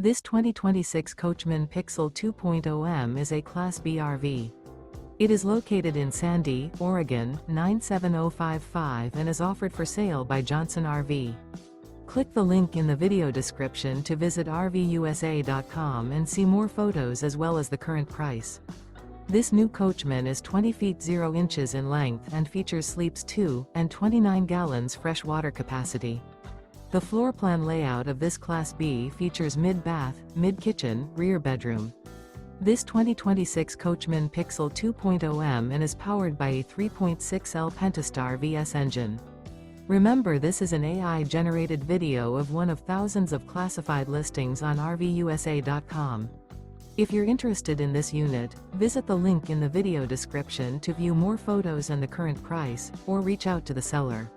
This 2026 Coachmen Pixel 2.0M is a Class B RV. It is located in Sandy, Oregon, 97055 and is offered for sale by Johnson RV. Click the link in the video description to visit RVUSA.com and see more photos as well as the current price. This new Coachmen is 20 feet 0 inches in length and features sleeps 2 and 29 gallons fresh water capacity. The floor plan layout of this Class B features mid-bath, mid-kitchen, rear bedroom. This 2026 Coachmen Pixel 2.0M and is powered by a 3.6L Pentastar VS engine. Remember, this is an AI-generated video of one of thousands of classified listings on RVUSA.com. If you're interested in this unit, visit the link in the video description to view more photos and the current price, or reach out to the seller.